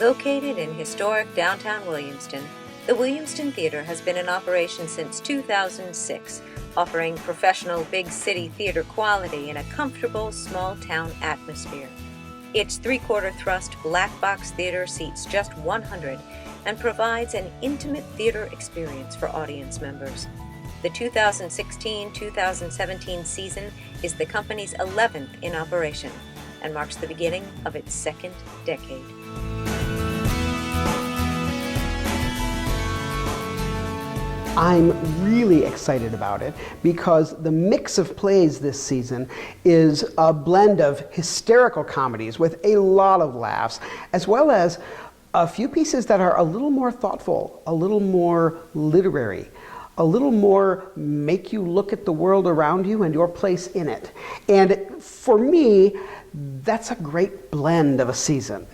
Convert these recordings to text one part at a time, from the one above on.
Located in historic downtown Williamston, the Williamston Theatre has been in operation since 2006, offering professional big city theater quality in a comfortable small-town atmosphere. Its three-quarter thrust black box theater seats just 100 and provides an intimate theater experience for audience members. The 2016-2017 season is the company's 11th in operation and marks the beginning of its second decade. I'm really excited about it because the mix of plays this season is a blend of hysterical comedies with a lot of laughs, as well as a few pieces that are a little more thoughtful, a little more literary, a little more make you look at the world around you and your place in it. And for me, that's a great blend of a season.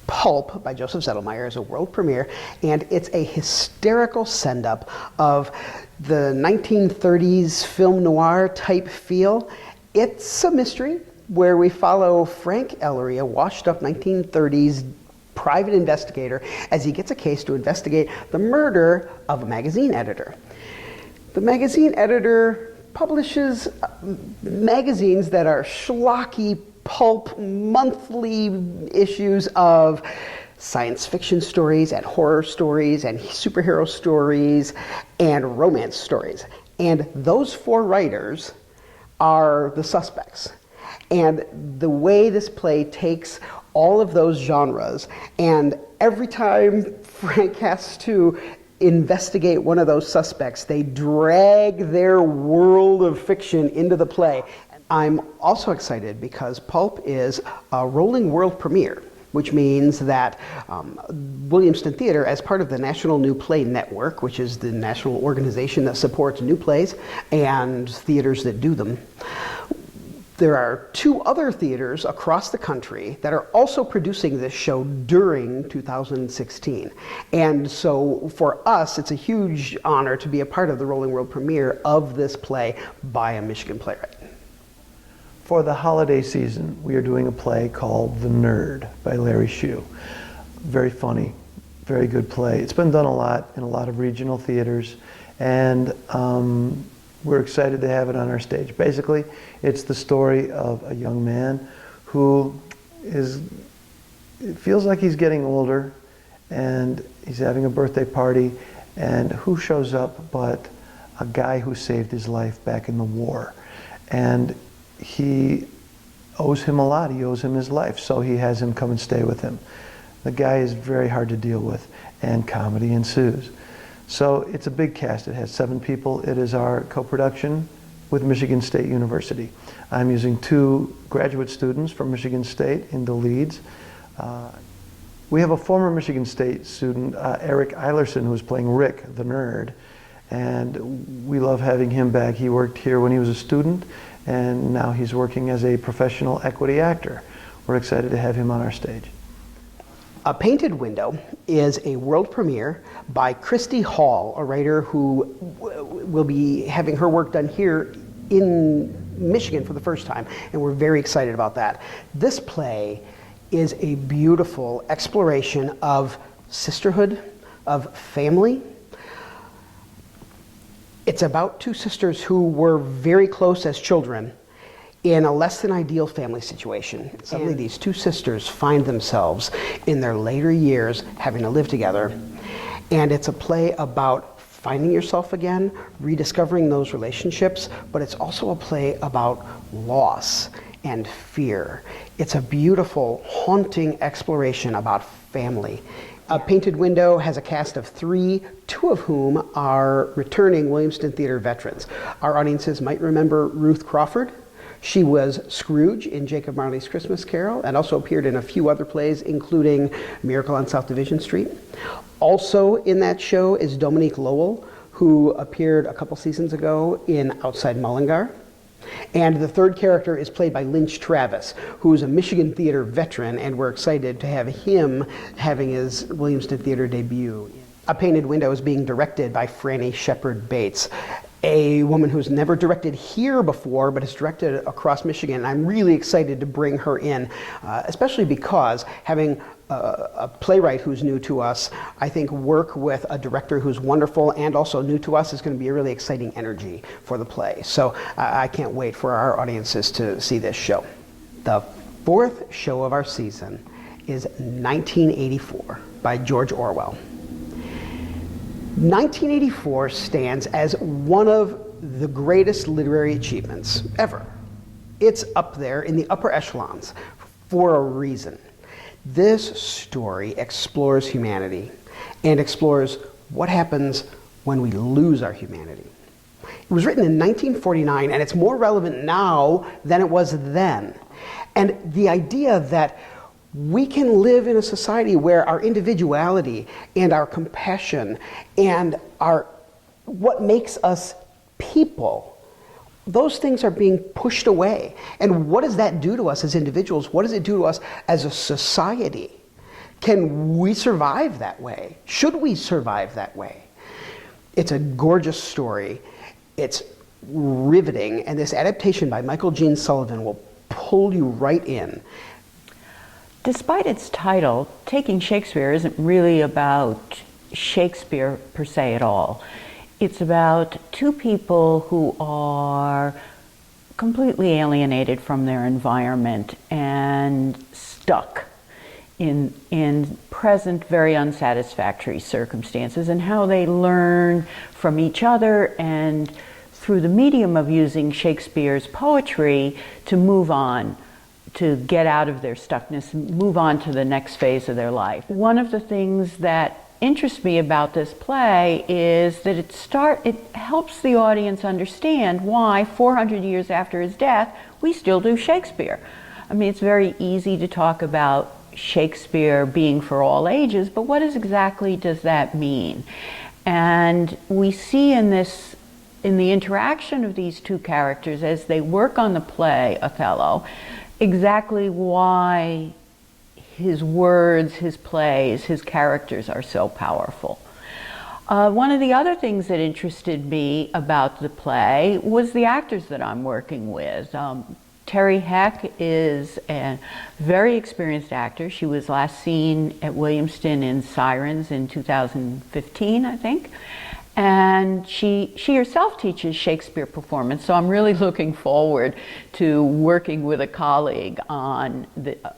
PULP by Joseph Zettelmeyer is a world premiere, and it's a hysterical send-up of the 1930s film noir type feel. It's a mystery where we follow Frank Ellery, a washed-up 1930s private investigator, as he gets a case to investigate the murder of a magazine editor. The magazine editor publishes magazines that are schlocky pulp monthly issues of science fiction stories and horror stories and superhero stories and romance stories. And those four writers are the suspects. And the way this play takes all of those genres, and every time Frank has to investigate one of those suspects, they drag their world of fiction into the play. I'm also excited because PULP is a rolling world premiere, which means that Williamston Theatre, as part of the National New Play Network, which is the national organization that supports new plays and theaters that do them, there are two other theaters across the country that are also producing this show during 2016. And so for us, it's a huge honor to be a part of the rolling world premiere of this play by a Michigan playwright. For the holiday season, we are doing a play called The Nerd by Larry Shue. Very funny, very good play. It's been done a lot in a lot of regional theaters, and we're excited to have it on our stage. Basically, it's the story of a young man who it feels like he's getting older, and he's having a birthday party, and who shows up but a guy who saved his life back in the war. And he owes him a lot. He owes him his life, so he has him come and stay with him. The guy is very hard to deal with, and comedy ensues. So it's a big cast. It has 7 people. It is our co-production with Michigan State University. I'm using 2 graduate students from Michigan State in the leads. We have a former Michigan State student, Eric Eilerson, who's playing Rick, the nerd, and we love having him back. He worked here when he was a student, and now he's working as a professional equity actor. We're excited to have him on our stage. A Painted Window is a world premiere by Christy Hall, a writer who will be having her work done here in Michigan for the first time, and we're very excited about that. This play is a beautiful exploration of sisterhood, of family. It's about 2 sisters who were very close as children in a less than ideal family situation. Suddenly these 2 sisters find themselves in their later years having to live together. And it's a play about finding yourself again, rediscovering those relationships, but it's also a play about loss and fear. It's a beautiful, haunting exploration about family. A Painted Window has a cast of 3, 2 of whom are returning Williamston Theatre veterans. Our audiences might remember Ruth Crawford. She was Scrooge in Jacob Marley's Christmas Carol and also appeared in a few other plays, including Miracle on South Division Street. Also in that show is Dominique Lowell, who appeared a couple seasons ago in Outside Mullingar. And the 3rd character is played by Lynch Travis, who is a Michigan Theatre veteran, and we're excited to have him having his Williamston Theatre debut. A Painted Window is being directed by Franny Shepard Bates, a woman who's never directed here before, but has directed across Michigan. I'm really excited to bring her in, especially because having a playwright who's new to us. I think work with a director who's wonderful and also new to us is going to be a really exciting energy for the play. So I can't wait for our audiences to see this show. The fourth show of our season is 1984 by George Orwell. 1984 stands as one of the greatest literary achievements ever. It's up there in the upper echelons for a reason. This story explores humanity and explores what happens when we lose our humanity. It was written in 1949, and it's more relevant now than it was then. And the idea that we can live in a society where our individuality and our compassion and what makes us people, those things are being pushed away. And what does that do to us as individuals? What does it do to us as a society? Can we survive that way? Should we survive that way? It's a gorgeous story. It's riveting, and this adaptation by Michael Gene Sullivan will pull you right in. Despite its title, Taking Shakespeare isn't really about Shakespeare per se at all. It's about two people who are completely alienated from their environment and stuck in present very unsatisfactory circumstances, and how they learn from each other and through the medium of using Shakespeare's poetry to move on, to get out of their stuckness, move on to the next phase of their life. One of the things that interests me about this play is that it helps the audience understand why 400 years after his death, we still do Shakespeare. I mean, it's very easy to talk about Shakespeare being for all ages, but what exactly does that mean? And we see in the interaction of these two characters as they work on the play, Othello, exactly why his words, his plays, his characters are so powerful. One of the other things that interested me about the play was the actors that I'm working with. Terry Heck is a very experienced actor. She was last seen at Williamston in Sirens in 2015, I think. And she herself teaches Shakespeare performance, so I'm really looking forward to working with a colleague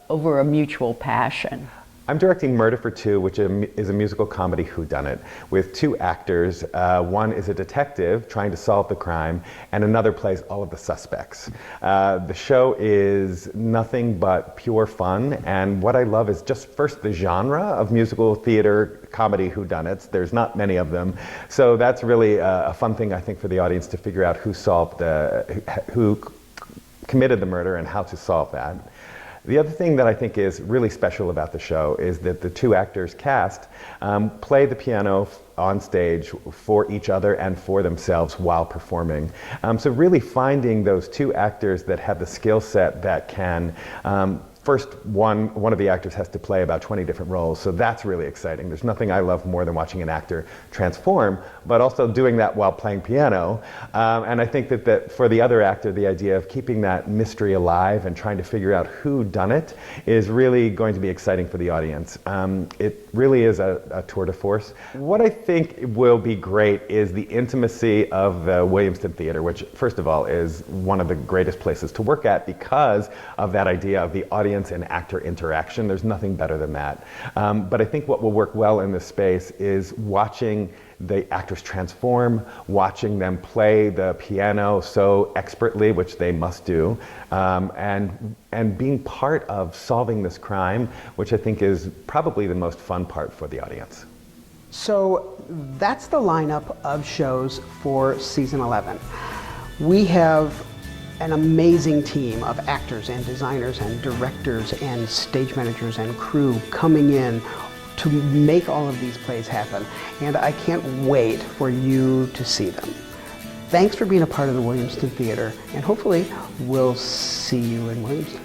over a mutual passion. I'm directing Murder for Two, which is a musical comedy whodunit with two actors. One is a detective trying to solve the crime, and another plays all of the suspects. The show is nothing but pure fun, and what I love is just first the genre of musical theater comedy whodunits. There's not many of them, so that's really a fun thing, I think, for the audience to figure out who committed the murder and how to solve that. The other thing that I think is really special about the show is that the two actors cast play the piano on stage for each other and for themselves while performing. So really finding those two actors that have the skill set that can first, one of the actors has to play about 20 different roles, so that's really exciting. There's nothing I love more than watching an actor transform, but also doing that while playing piano. And I think that for the other actor, the idea of keeping that mystery alive and trying to figure out who done it is really going to be exciting for the audience. It really is a tour de force. What I think will be great is the intimacy of the Williamston Theatre, which, first of all, is one of the greatest places to work at because of that idea of the audience and actor interaction. There's nothing better than that. But I think what will work well in this space is watching the actors transform, watching them play the piano so expertly, which they must do, and being part of solving this crime, which I think is probably the most fun part for the audience. So that's the lineup of shows for season 11. We have an amazing team of actors and designers and directors and stage managers and crew coming in to make all of these plays happen. And I can't wait for you to see them. Thanks for being a part of the Williamston Theatre, and hopefully we'll see you in Williamston.